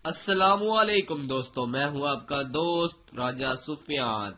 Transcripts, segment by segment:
السلام علیکم دوستو، میں ہوں آپ کا دوست راجہ سفیان۔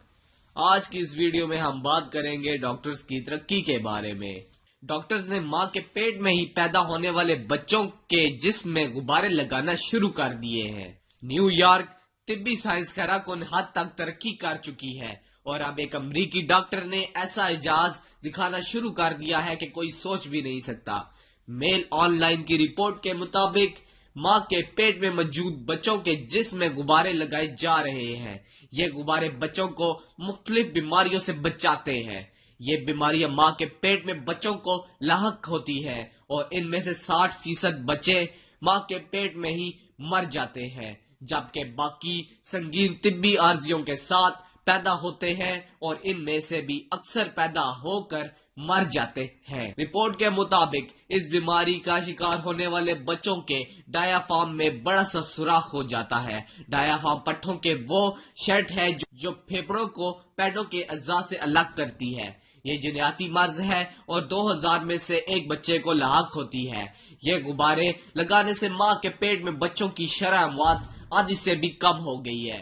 آج کی اس ویڈیو میں ہم بات کریں گے ڈاکٹرز کی ترقی کے بارے میں۔ ڈاکٹرز نے ماں کے پیٹ میں ہی پیدا ہونے والے بچوں کے جسم میں غبارے لگانا شروع کر دیے ہیں۔ نیو یارک طبی سائنس خیرہ کن حد تک ترقی کر چکی ہے اور اب ایک امریکی ڈاکٹر نے ایسا اعجاز دکھانا شروع کر دیا ہے کہ کوئی سوچ بھی نہیں سکتا۔ میل آن لائن کی رپورٹ کے مطابق ماں کے پیٹ میں موجود بچوں کے جسم میں غبارے لگائے جا رہے ہیں۔ یہ غبارے بچوں کو مختلف بیماریوں سے بچاتے ہیں۔ یہ بیماریاں ماں کے پیٹ میں بچوں کو لاحق ہوتی ہیں اور ان میں سے 60% بچے ماں کے پیٹ میں ہی مر جاتے ہیں، جبکہ باقی سنگین طبی عارضیوں کے ساتھ پیدا ہوتے ہیں اور ان میں سے بھی اکثر پیدا ہو کر مر جاتے ہیں۔ رپورٹ کے مطابق اس بیماری کا شکار ہونے والے بچوں کے ڈایافرام میں بڑا سا سوراخ ہو جاتا ہے۔ ڈایافرام پٹھوں کے وہ شیٹ ہے جو پھیپھڑوں کو پیٹوں کے اعضاء سے الگ کرتی ہے۔ یہ جینیاتی مرض ہے اور 2000 میں سے ایک بچے کو لاحق ہوتی ہے۔ یہ غبارے لگانے سے ماں کے پیٹ میں بچوں کی شرح اموات آدھی سے بھی کم ہو گئی ہے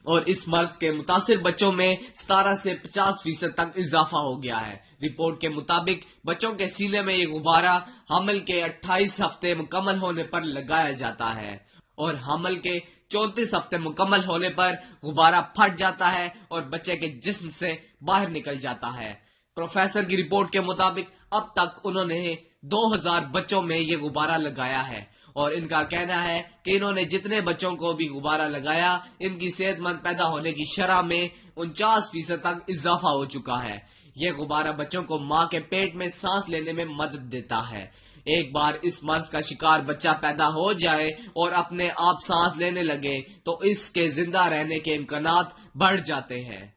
اور اس مرض کے متاثر بچوں میں 17 سے 50% تک اضافہ ہو گیا ہے۔ رپورٹ کے مطابق بچوں کے سینے میں یہ غبارہ حمل کے 28 ہفتے مکمل ہونے پر لگایا جاتا ہے اور حمل کے 34 ہفتے مکمل ہونے پر غبارہ پھٹ جاتا ہے اور بچے کے جسم سے باہر نکل جاتا ہے۔ پروفیسر کی رپورٹ کے مطابق اب تک انہوں نے 2000 بچوں میں یہ غبارہ لگایا ہے اور ان کا کہنا ہے کہ انہوں نے جتنے بچوں کو بھی غبارہ لگایا ان کی صحت مند پیدا ہونے کی شرح میں 49% تک اضافہ ہو چکا ہے۔ یہ غبارہ بچوں کو ماں کے پیٹ میں سانس لینے میں مدد دیتا ہے۔ ایک بار اس مرض کا شکار بچہ پیدا ہو جائے اور اپنے آپ سانس لینے لگے تو اس کے زندہ رہنے کے امکانات بڑھ جاتے ہیں۔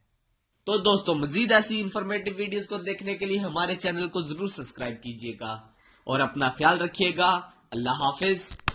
تو دوستو، مزید ایسی انفارمیٹو ویڈیوز کو دیکھنے کے لیے ہمارے چینل کو ضرور سبسکرائب کیجیے گا اور اپنا خیال رکھیے گا۔ اللہ حافظ۔